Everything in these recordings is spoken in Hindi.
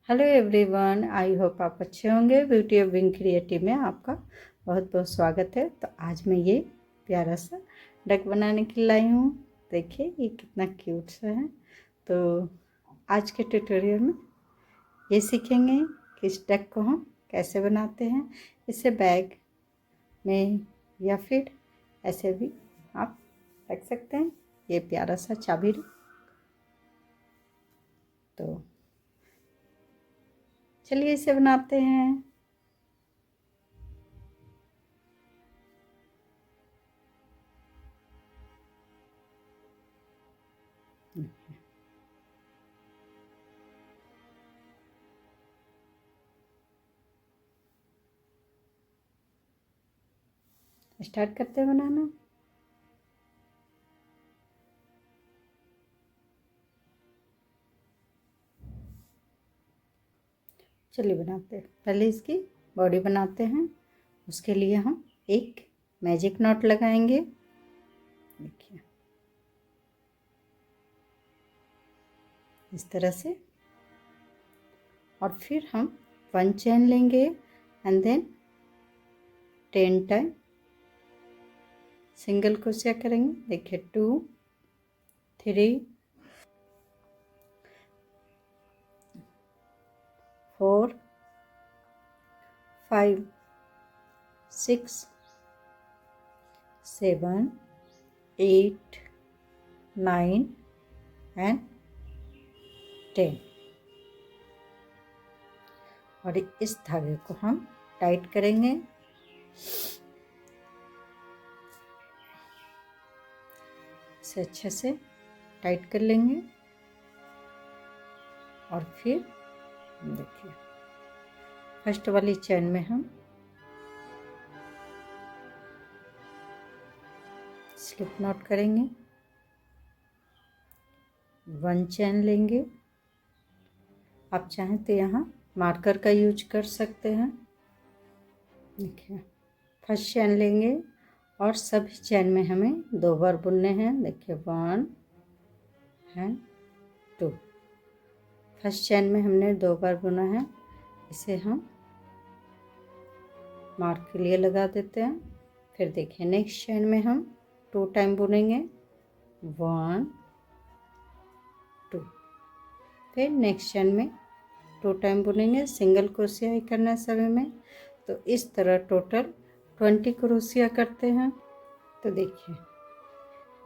हेलो एवरीवन, आई होप आप अच्छे होंगे। ब्यूटी ऑफ विंग क्रिएटिव में आपका बहुत बहुत स्वागत है। तो आज मैं ये प्यारा सा डक बनाने के लिए लाई हूँ। देखिए ये कितना क्यूट सा है। तो आज के ट्यूटोरियल में ये सीखेंगे कि इस डक को हम कैसे बनाते हैं। इसे बैग में या फिर ऐसे भी आप रख सकते हैं। ये प्यारा सा चाबी। तो चलिए इसे बनाते हैं। स्टार्ट करते हैं बनाना। चलिए बनाते हैं। पहले इसकी बॉडी बनाते हैं। उसके लिए हम एक मैजिक नॉट लगाएंगे। देखिए इस तरह से। और फिर हम 1 चेन लेंगे एंड देन 10 टाइम सिंगल क्रोशिया करेंगे। देखिए 2 3 4 5 6 7 8 9 एंड 10। और इस धागे को हम टाइट करेंगे। इसे अच्छे से टाइट कर लेंगे। और फिर देखिए फर्स्ट वाली चेन में हम स्लिप नॉट करेंगे। 1 चेन लेंगे। आप चाहें तो यहाँ मार्कर का यूज कर सकते हैं। देखिए फर्स्ट चेन लेंगे और सभी चेन में हमें 2 बार बुनने हैं। देखिए 1 एंड 2। फर्स्ट चेन में हमने 2 बार बुना है। इसे हम मार्क के लिए लगा देते हैं। फिर देखिए नेक्स्ट चेन में हम 2 टाइम बुनेंगे। 1 2। फिर नेक्स्ट चेन में 2 टाइम बुनेंगे। सिंगल क्रोशिया ही करना है सभी में। तो इस तरह टोटल 20 क्रोशिया करते हैं। तो देखिए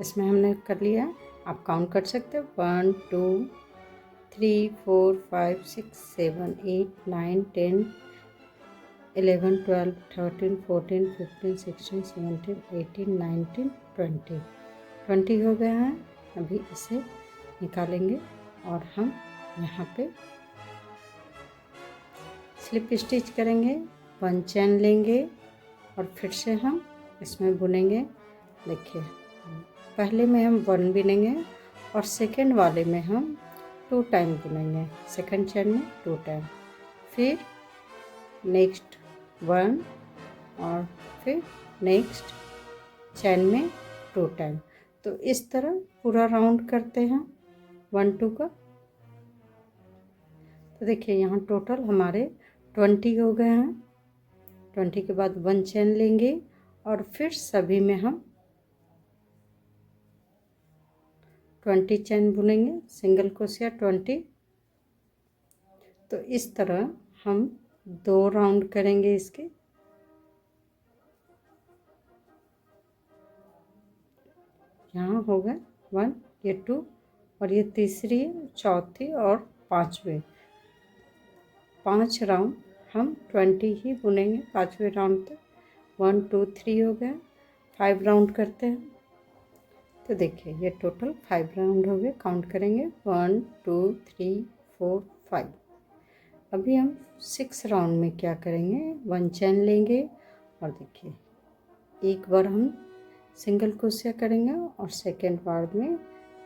इसमें हमने कर लिया। आप काउंट कर सकते हो 1 2 3 4 5 6 7 8 9 10 11 12 13 14 15 16 17 18 19 20 हो गए हैं। अभी इसे निकालेंगे और हम यहाँ पे स्लिप स्टिच करेंगे। 1 चेन लेंगे और फिर से हम इसमें बुनेंगे। देखिए पहले में हम 1 बुनेंगे और सेकंड वाले में हम 2 टाइम बुनेंगे। सेकंड चेन में 2 टाइम, फिर नेक्स्ट 1 और फिर नेक्स्ट चेन में 2 टाइम। तो इस तरह पूरा राउंड करते हैं 1 2 का। तो देखिए यहाँ टोटल हमारे 20 हो गए हैं। 20 के बाद 1 चेन लेंगे और फिर सभी में हम 20 चेन बुनेंगे। Single crochet 20। तो इस तरह हम 2 राउंड करेंगे इसके। यहाँ हो गए 1, ये 2 और ये तीसरी, चौथी और पांचवी। 5 राउंड हम 20 ही बुनेंगे 5वें राउंड तक। 1 2 3 हो गए। 5 राउंड करते हैं। तो देखिए ये टोटल 5 राउंड हो गए। काउंट करेंगे 1 2 3 4 5। अभी हम 6 राउंड में क्या करेंगे, 1 चेन लेंगे और देखिए एक बार हम सिंगल क्रोशिया करेंगे और सेकेंड बार में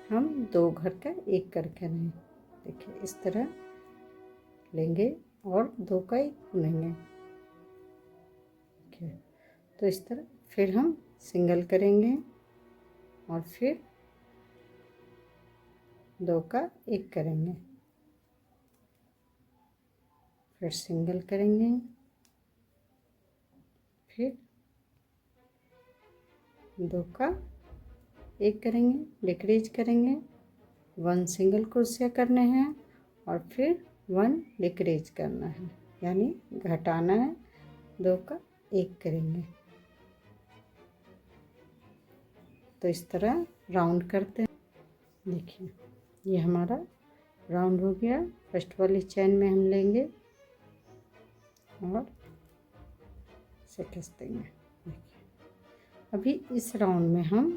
हम 2 घर का एक करके करेंगे। देखिए इस तरह लेंगे और 2 का एक बुनेंगे। देखिए तो इस तरह फिर हम सिंगल करेंगे और फिर 2 का एक करेंगे। फिर सिंगल करेंगे, फिर 2 का 1 करेंगे, डिक्रीज करेंगे, 1 सिंगल क्रोशिया करने हैं और फिर 1 डिक्रीज करना है, यानी घटाना है, 2 का 1 करेंगे। तो इस तरह राउंड करते हैं। देखिए ये हमारा राउंड हो गया। फर्स्ट वाली चैन में हम लेंगे और इसे कस देंगे। देखिए अभी इस राउंड में हम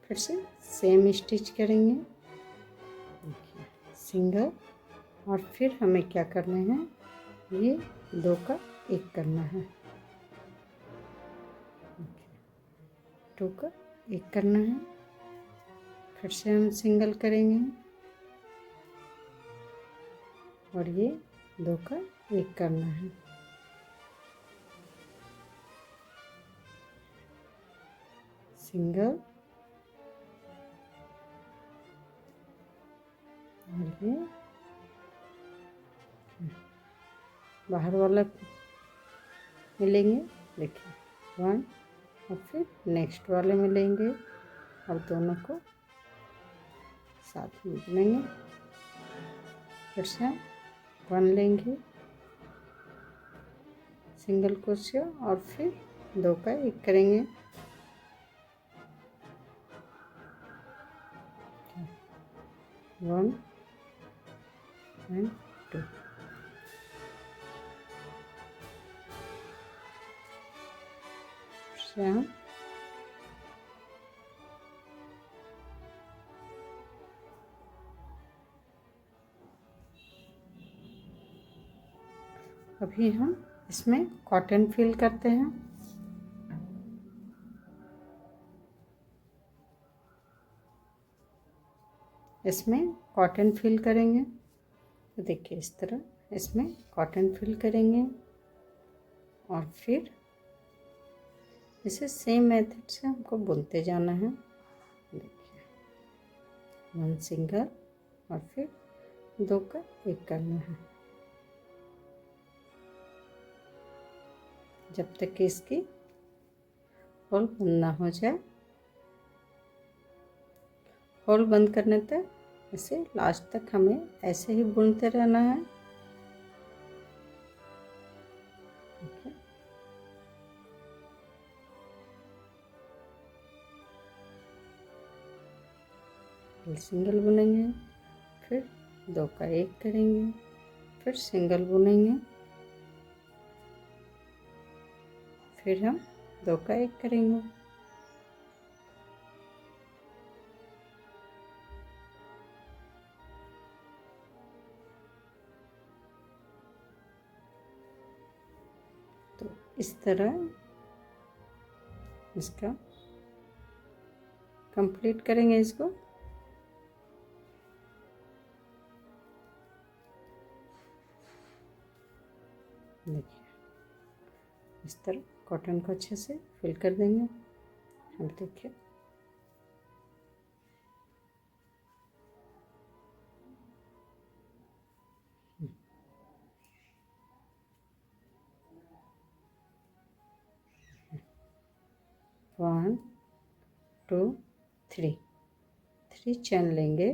फिर से सेम स्टिच करेंगे। देखिए सिंगल और फिर हमें क्या करना है, ये 2 का 1 करना है, 2 का 1 करना है, फिर से हम सिंगल करेंगे और ये 2 का 1 करना है, सिंगल और ये बाहर वाला मिलेंगे। देखिए 1 और फिर नेक्स्ट वाले में लेंगे और दोनों को साथ में बुनेंगे। फिर से 1 लेंगे, सिंगल क्रोशिया और फिर 2 का 1 करेंगे, 1 एंड 2। फिर से हम अभी हम इसमें कॉटन फिल करते हैं। इसमें कॉटन फिल करेंगे, तो देखिए इस तरह इसमें कॉटन फिल करेंगे और फिर इसे सेम मेथड से हमको बुनते जाना है। देखिए 1 सिंगल और फिर 2 का 1 करना है, जब तक कि इसकी होल बंद ना हो जाए। होल बंद करने तक इसे लास्ट तक हमें ऐसे ही बुनते रहना है। सिंगल बुनेंगे, फिर 2 का 1 करेंगे, फिर सिंगल बुनेंगे, फिर हम 2 का 1 करेंगे, तो इस तरह इसका कंप्लीट करेंगे इसको। देखिए इस तरह कॉटन को अच्छे से फिल कर देंगे हम। देखिए वन टू थ्री चैन लेंगे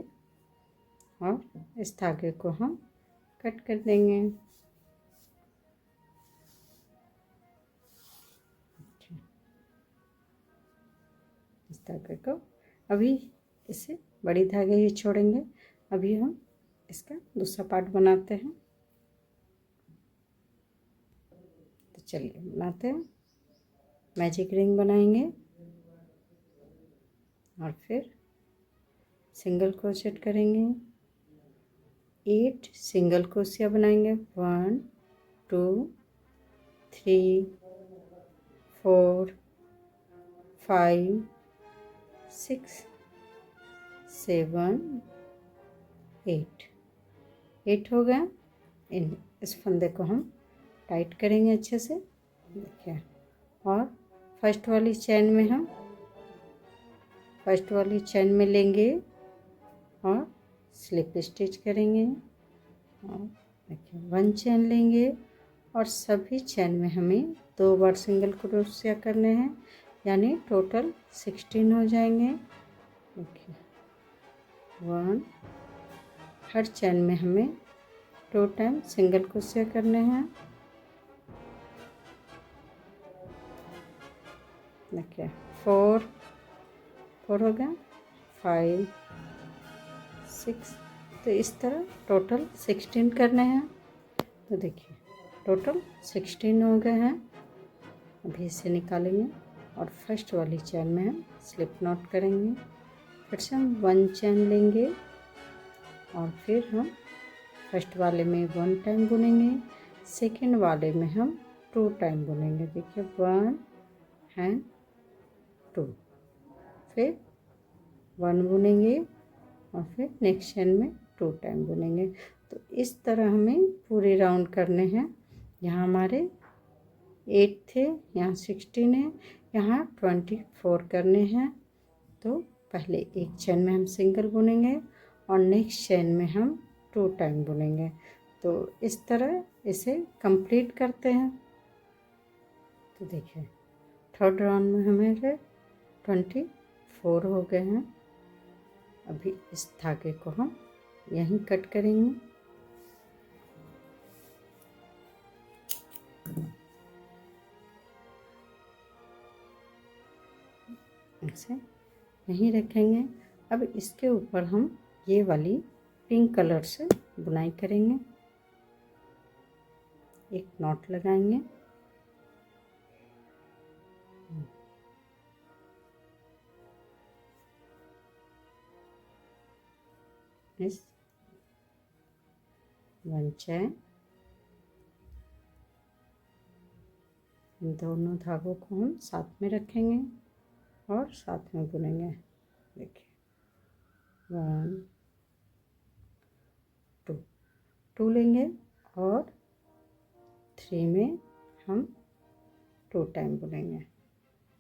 और इस धागे को हम कट कर देंगे। इस धागे को अभी इसे बड़ी धागे ही छोड़ेंगे। अभी हम इसका दूसरा पार्ट बनाते हैं। तो चलिए बनाते हैं। मैजिक रिंग बनाएंगे और फिर सिंगल क्रोशेट करेंगे। 8 सिंगल क्रोशिया बनाएंगे। 1 2 3 4 5 6 7 8 हो गया। इस फंदे को हम टाइट करेंगे अच्छे से। देखिए और फर्स्ट वाली चैन में लेंगे और स्लिप स्टिच करेंगे। और देखिए 1 चेन लेंगे और सभी चेन में हमें 2 बार सिंगल क्रोशिया करने हैं, यानी टोटल 16 हो जाएंगे। देखिए 1, हर चेन में हमें 2 टाइम सिंगल क्रोशिया करने हैं। देखिए 4 हो गया, 5 6, तो इस तरह टोटल 16 करने हैं। तो देखिए टोटल 16 हो गए हैं। अभी इसे निकालेंगे और फर्स्ट वाली चेन में हम स्लिप नॉट करेंगे। फिर से हम 1 चेन लेंगे और फिर हम फर्स्ट वाले में 1 टाइम बुनेंगे, सेकेंड वाले में हम 2 टाइम बुनेंगे। देखिए 1 एंड 2, फिर 1 बुनेंगे और फिर नेक्स्ट चेन में 2 टाइम बुनेंगे। तो इस तरह हमें पूरे राउंड करने हैं। यहाँ हमारे 8 थे, यहाँ 16 है, यहाँ 24 करने हैं। तो पहले एक चेन में हम सिंगल बुनेंगे और नेक्स्ट चेन में हम 2 टाइम बुनेंगे। तो इस तरह इसे कंप्लीट करते हैं। तो देखिए थर्ड राउंड में हमारे 24 हो गए हैं। अभी इस धागे को हम यहीं कट करेंगे। ऐसे यहीं रखेंगे। अब इसके ऊपर हम ये वाली पिंक कलर से बुनाई करेंगे। एक नॉट लगाएंगे, इस 1 चेन, इन दोनों धागों को हम साथ में रखेंगे और साथ में बुनेंगे। देखिए 1 2 लेंगे और 3 में हम 2 टाइम बुनेंगे।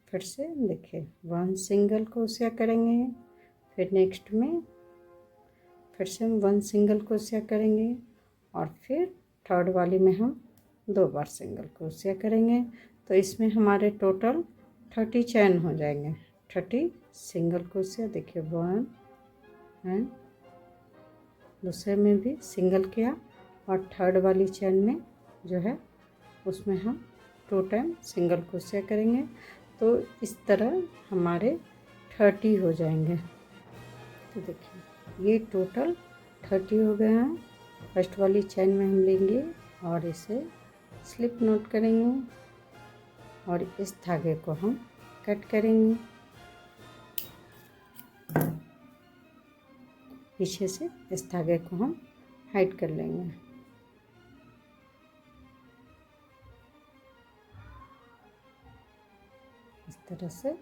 फिर से देखिए 1 सिंगल क्रोशिया करेंगे, फिर नेक्स्ट में फिर से हम 1 सिंगल क्रोशिया करेंगे और फिर थर्ड वाली में हम 2 बार सिंगल क्रोशिया करेंगे। तो इसमें हमारे टोटल 30 चैन हो जाएंगे। 30 सिंगल क्रोशिया। देखिए 1 एंड दूसरे में भी सिंगल किया और थर्ड वाली चैन में जो है उसमें हम 2 टाइम सिंगल क्रोशिया करेंगे। तो इस तरह हमारे 30 हो जाएंगे। तो देखिए ये टोटल 30 हो गए हैं। फर्स्ट वाली चैन में हम लेंगे और इसे स्लिप नॉट करेंगे और इस धागे को हम कट करेंगे। पीछे से इस धागे को हम हाइड कर लेंगे। इस तरह से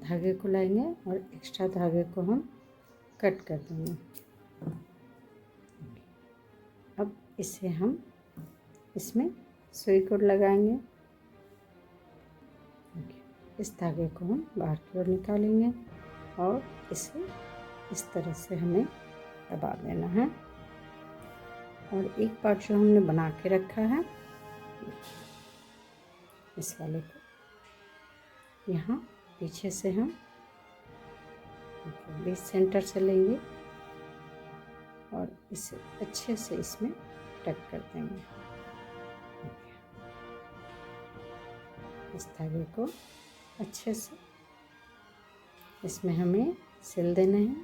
धागे को लाएंगे और एक्स्ट्रा धागे को हम कट कर देंगे। अब इसे हम इसमें सुई को लगाएंगे। इस धागे को हम बाहर की ओर निकालेंगे और इसे इस तरह से हमें दबा देना है। और एक पार्ट जो हमने बना के रखा है इस वाले को यहाँ पीछे से हम 20 सेंटर से लेंगे और इसे अच्छे से इसमें टक कर देंगे। इस धागे को अच्छे से इसमें हमें सिल देना है।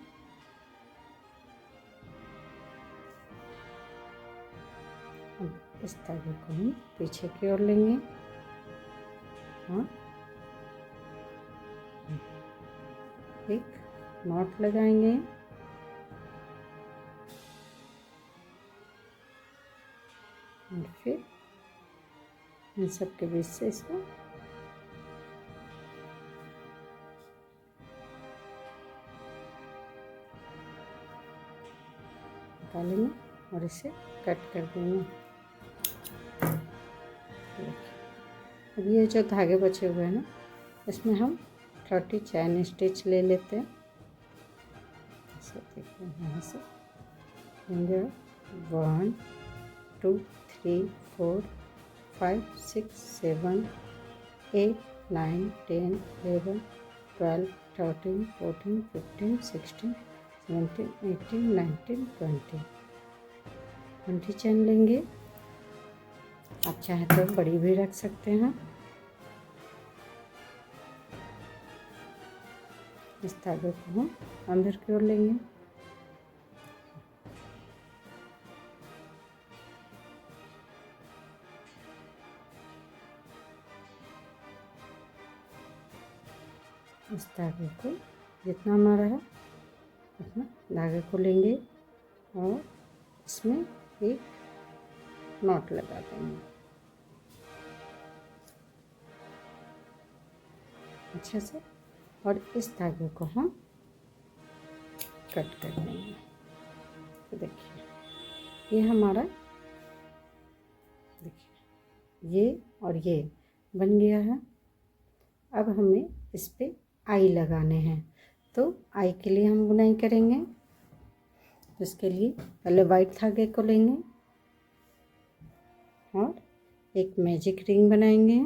अब इस धागे को हम पीछे की ओर लेंगे और एक नॉट लगाएंगे और फिर इन सब के बीच से इसको निकालेंगे और इसे कट कर देंगे। अब ये जो धागे बचे हुए हैं ना, इसमें हम 30 चैन स्टिच ले लेते हैं। ऐसे देखिए यहाँ से लेंगे 1 2 3 4 5 6 7 8 9 10 11 12 13 14 15 16 17 18 19 20 चैन लेंगे। आप चाहें तो बड़ी भी रख सकते हैं। इस धागे को हम अंदर की ओर लेंगे। इस धागे को जितना हमारा है उतना धागे को लेंगे और इसमें एक नॉट लगा देंगे अच्छे से, और इस धागे को हम कट कर देंगे। तो देखिए ये हमारा, देखिए ये और ये बन गया है। अब हमें इस पे आई लगाने हैं, तो आई के लिए हम बुनाई करेंगे। इसके लिए पहले वाइट धागे को लेंगे और एक मैजिक रिंग बनाएंगे।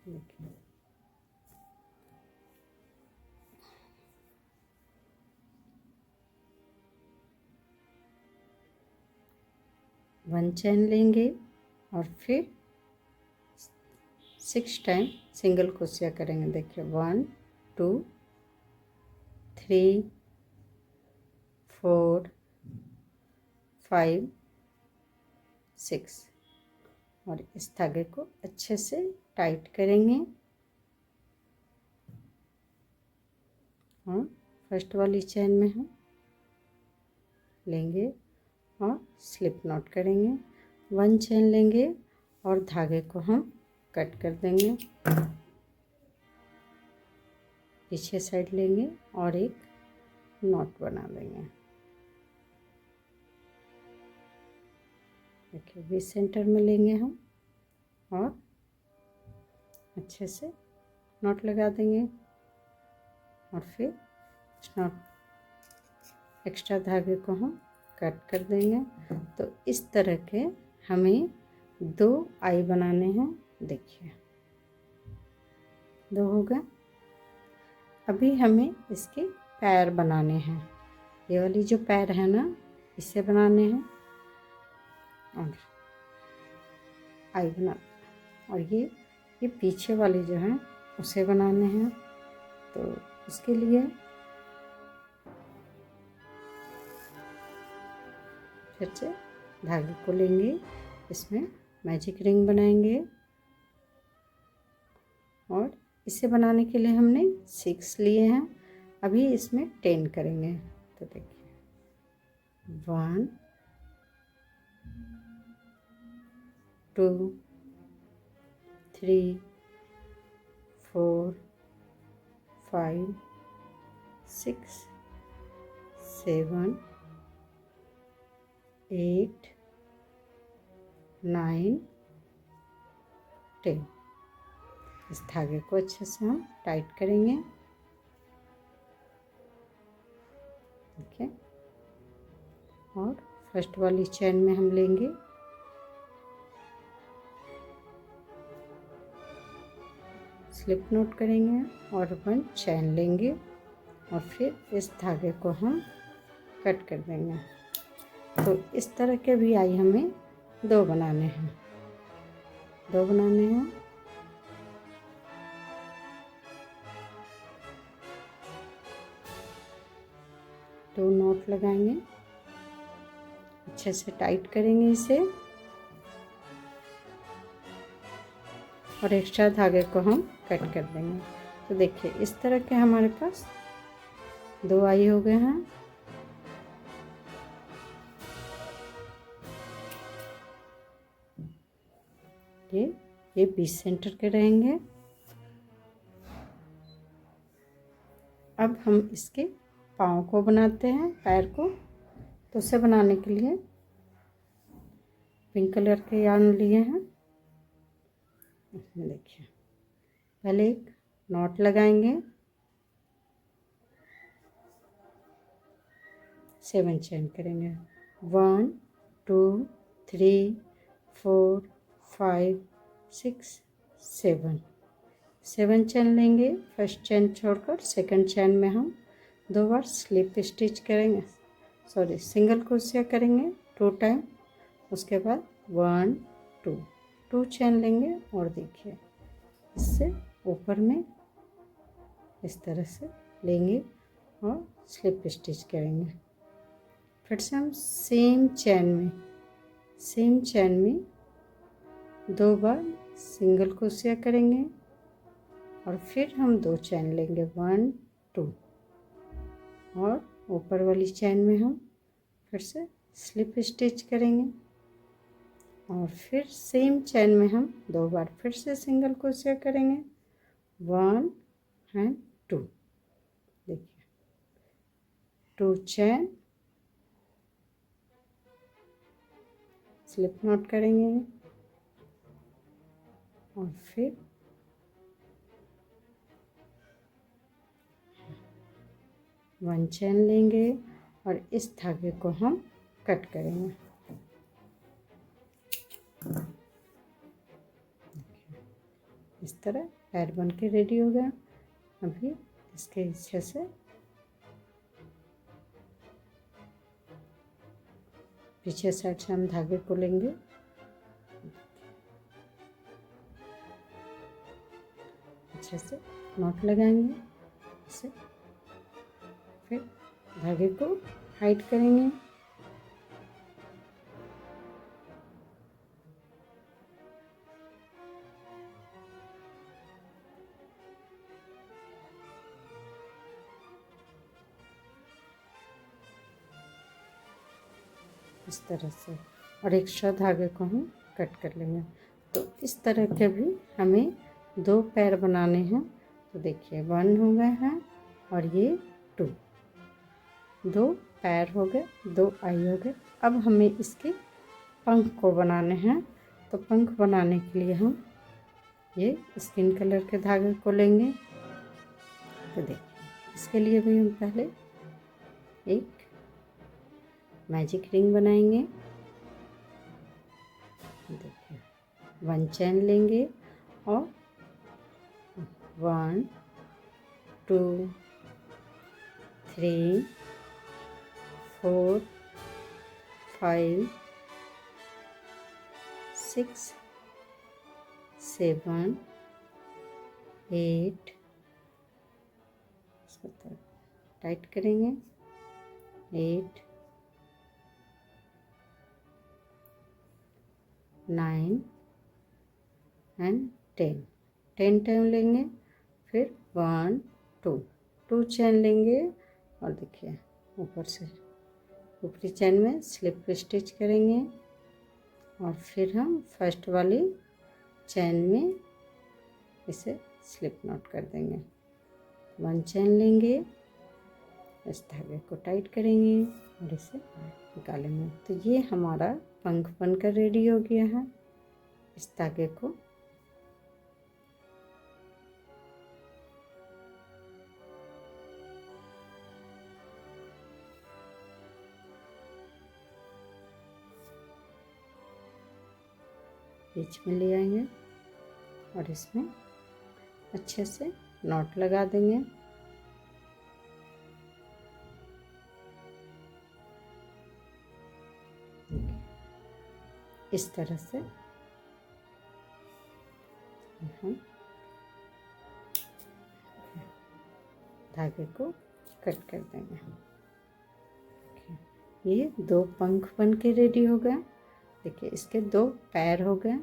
देखिए वन चैन लेंगे और फिर 6 टाइम सिंगल क्रोशिया करेंगे। देखिए 1 2 3 4 5 6 और इस धागे को अच्छे से टाइट करेंगे और फर्स्ट वाली चैन में हम लेंगे और स्लिप नॉट करेंगे। 1 चैन लेंगे और धागे को हम कट कर देंगे। पीछे साइड लेंगे और एक नॉट बना देंगे। देखिए बीच सेंटर में लेंगे हम और अच्छे से नॉट लगा देंगे और फिर इस नॉट एक्स्ट्रा धागे को हम कट कर देंगे। तो इस तरह के हमें 2 आई बनाने हैं। देखिए 2 हो गए। अभी हमें इसके पैर बनाने हैं। ये वाली जो पैर है ना, इसे बनाने हैं और आई बना, और ये पीछे वाली जो है उसे बनाने हैं। तो इसके लिए फिर से धागे को लेंगे, इसमें मैजिक रिंग बनाएंगे और इसे बनाने के लिए हमने 6 लिए हैं। अभी इसमें 10 करेंगे। तो देखिए 1 2 3 4 5 6 7 8 9 10। इस धागे को अच्छे से हम टाइट करेंगे। ठीक है, और फर्स्ट वाली चैन में हम लेंगे स्लिप नॉट करेंगे और 1 चैन लेंगे और फिर इस धागे को हम कट कर देंगे। तो इस तरह के भी आई हमें 2 बनाने हैं। 2 बनाने हैं। तो नॉट लगाएंगे, अच्छे से टाइट करेंगे इसे और एक्स्ट्रा धागे को हम कट कर देंगे। तो देखिए इस तरह के हमारे पास 2 आई हो गए हैं। ये बीच सेंटर के रहेंगे। अब हम इसके पाँव को बनाते हैं, पैर को। तो उसे बनाने के लिए पिंक कलर के यार्न लिए हैं इसमें देखिए पहले एक नॉट लगाएंगे, 7 चेन करेंगे, 1 2 3 4 5 6 7 चेन लेंगे। फर्स्ट चेन छोड़कर सेकंड चेन में हम 2 बार स्लिप स्टिच करेंगे, सॉरी सिंगल क्रोशिया करेंगे 2 टाइम। उसके बाद 1 2 चेन लेंगे और देखिए इससे ऊपर में इस तरह से लेंगे और स्लिप स्टिच करेंगे। फिर से हम सेम चेन में 2 बार सिंगल क्रोशिया करेंगे और फिर हम 2 चेन लेंगे, 1 2 और ऊपर वाली चेन में हम फिर से स्लिप स्टिच करेंगे और फिर सेम चेन में हम 2 बार फिर से सिंगल क्रोशिया करेंगे, 1 एंड 2। देखिए 2 चेन, स्लिप नॉट करेंगे और फिर 1 चेन लेंगे और इस धागे को हम कट करेंगे। इस तरह पैर बन के रेडी हो गया। अभी इसके इच्छा से पीछे साइड से हम धागे को लेंगे, अच्छे से नॉट लगाएंगे इसे, फिर धागे को हाइड करेंगे। इस तरह से और एक्स्ट्रा धागे को हम कट कर लेंगे। तो इस तरह के भी हमें 2 पैर बनाने हैं। तो देखिए 1 हो गए हैं और ये 2 पैर हो गए, 2 आई हो गए। अब हमें इसके पंख को बनाने हैं। तो पंख बनाने के लिए हम ये स्किन कलर के धागे को लेंगे। तो देखिए इसके लिए भी हम पहले एक मैजिक रिंग बनाएंगे। देखिए 1 चेन लेंगे और 1 2 3 4 5 6 7 8, इसको टाइट करेंगे, 8 9 एंड 10 टाइम लेंगे। फिर 1 2 चेन लेंगे और देखिए ऊपर से ऊपरी चेन में स्लिप स्टिच करेंगे और फिर हम फर्स्ट वाली चेन में इसे स्लिप नॉट कर देंगे। 1 चेन लेंगे, इस धागे को टाइट करेंगे और इसे निकालेंगे। तो ये हमारा पंख बनकर रेडी हो गया है। इस धागे को बीच में ले आएंगे और इसमें अच्छे से नॉट लगा देंगे। इस तरह से हम धागे को कट कर देंगे। ये 2 पंख बन के रेडी हो गए। देखिए इसके 2 पैर हो गए,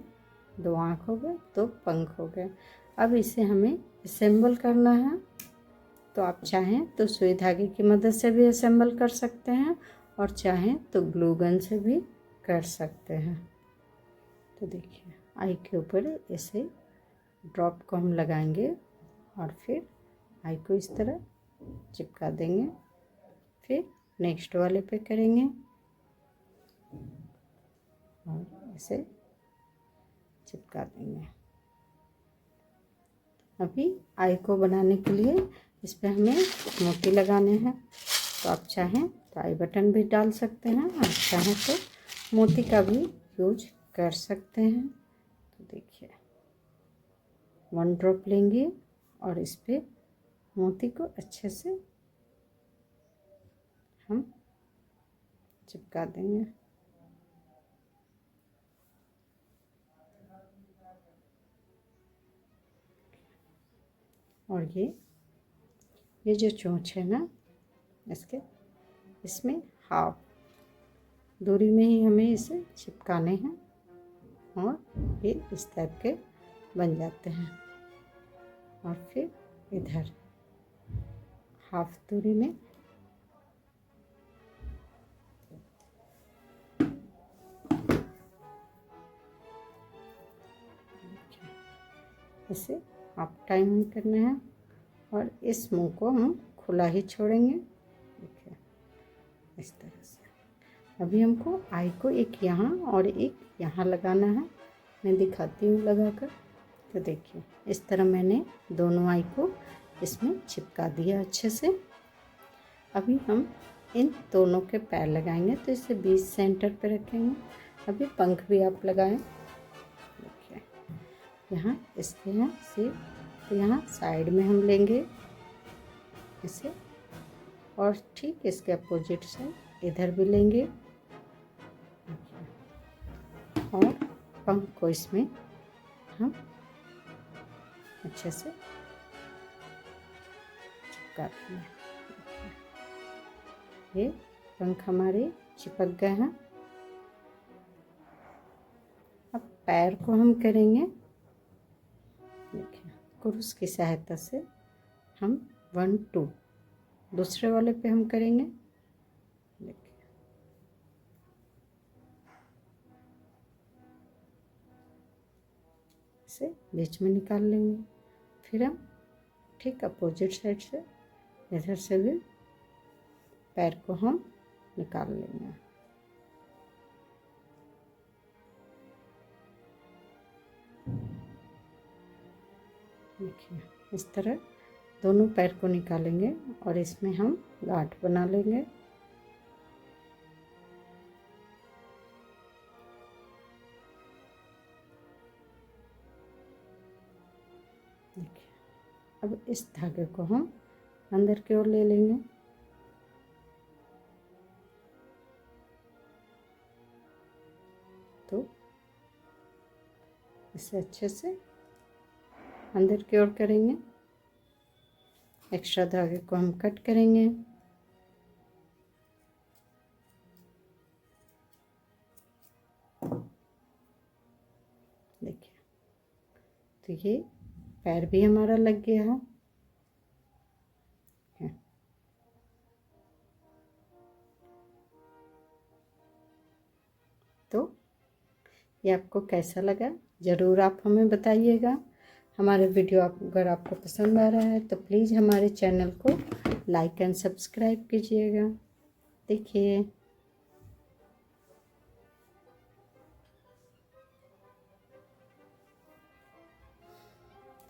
2 आँख हो गए, 2 पंख हो गए। अब इसे हमें असेंबल करना है। तो आप चाहें तो सुई धागे की मदद से भी असेंबल कर सकते हैं और चाहें तो ग्लू गन से भी कर सकते हैं। तो देखिए आई के ऊपर ऐसे ड्रॉप को हम लगाएंगे और फिर आई को इस तरह चिपका देंगे। फिर नेक्स्ट वाले पे करेंगे और इसे चिपका देंगे। अभी आई को बनाने के लिए इस पर हमें मोती लगाने हैं। तो आप चाहें तो आई बटन भी डाल सकते हैं, आप चाहें तो मोती का भी यूज कर सकते हैं। तो देखिए 1 ड्रॉप लेंगे और इस पर मोती को अच्छे से हम चिपका देंगे। और ये जो चोंच है ना इसमें हाफ दूरी में ही हमें इसे चिपकाने हैं और ये इस टाइप के बन जाते हैं। और फिर इधर हाफ दूरी में इसे हाफ टाइम करना है और इस मुंह को हम खुला ही छोड़ेंगे। देखिए इस तरह से। अभी हमको आई को एक यहाँ और एक यहाँ लगाना है। मैं दिखाती हूँ लगाकर। तो देखिए इस तरह मैंने दोनों आई को इसमें चिपका दिया अच्छे से। अभी हम इन दोनों के पैर लगाएंगे, तो इसे 20 सेंटर पे रखेंगे। अभी पंख भी आप लगाएं। देखिए यहाँ इसके यहाँ से, तो यहाँ साइड में हम लेंगे इसे और ठीक इसके अपोजिट साइड इधर भी लेंगे और पंख को इसमें हम अच्छे से चिपका देंगे। ये पंख हमारे चिपक गए हैं। अब पैर को हम करेंगे, देखिए क्रूस की सहायता से हम 1 2 दूसरे वाले पे हम करेंगे। देखिए इसे बीच में निकाल लेंगे। फिर हम ठीक अपोजिट साइड से इधर से भी पैर को हम निकाल लेंगे। देखिए इस तरह दोनों पैर को निकालेंगे और इसमें हम गांठ बना लेंगे। देखिए अब इस धागे को हम अंदर की ओर ले लेंगे। तो इसे अच्छे से अंदर की ओर करेंगे। एक्स्ट्रा धागे को हम कट करेंगे। देखिए तो ये पैर भी हमारा लग गया है। तो ये आपको कैसा लगा ज़रूर आप हमें बताइएगा। हमारे वीडियो अगर आपको पसंद आ रहा है तो प्लीज़ हमारे चैनल को लाइक एंड सब्सक्राइब कीजिएगा। देखिए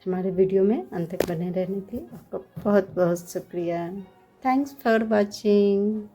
हमारे वीडियो में अंत तक बने रहने के लिए आपका बहुत बहुत शुक्रिया। Thanks for watching.